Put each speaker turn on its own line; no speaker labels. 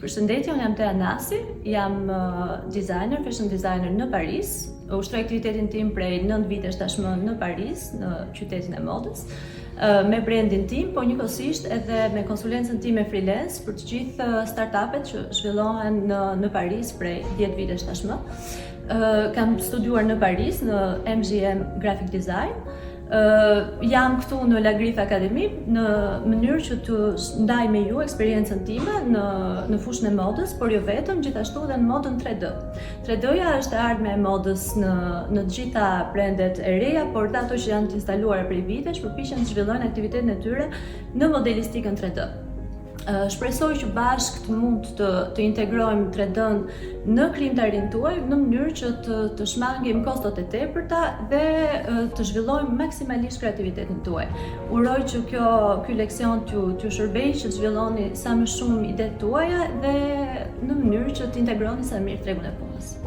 Përshëndetje, unë jam Tea Nasi, jam designer, fashion designer në Paris. Ushtroj aktivitetin tim prej 9 vitesh tashmë në Paris, në qytetin e modës, me brandin tim, po njëkohësisht edhe me konsulencën time freelance për të gjithë startupet që zhvillohen në Paris prej 10 vitesh tashmë. Kam studiuar në Paris në MGM Graphic Design. Jam këtu në La Griffe Academy në mënyrë që të ndaj me ju eksperiencën time në fushën e modës, por jo vetëm, gjithashtu edhe në modën 3D. 3D-ja është e ardhmja e modës në të gjitha brendet e reja, por ato që janë të instaluara prej vitesh përpiqen të zhvillojnë aktivitetin e tyre në modelistikën 3D. Shpresoj që bashkë të mund të integrojmë 3D-n në krijimtarinë tuaj në mënyrë që të shmangim kostot e tepërta dhe të zhvillojmë maksimalisht kreativitetin tuaj. Uroj që ky leksion t'ju shërbejë që të zhvilloni sa më shumë idetë tuaja dhe në mënyrë që të integroni sa mirë tregun e punës.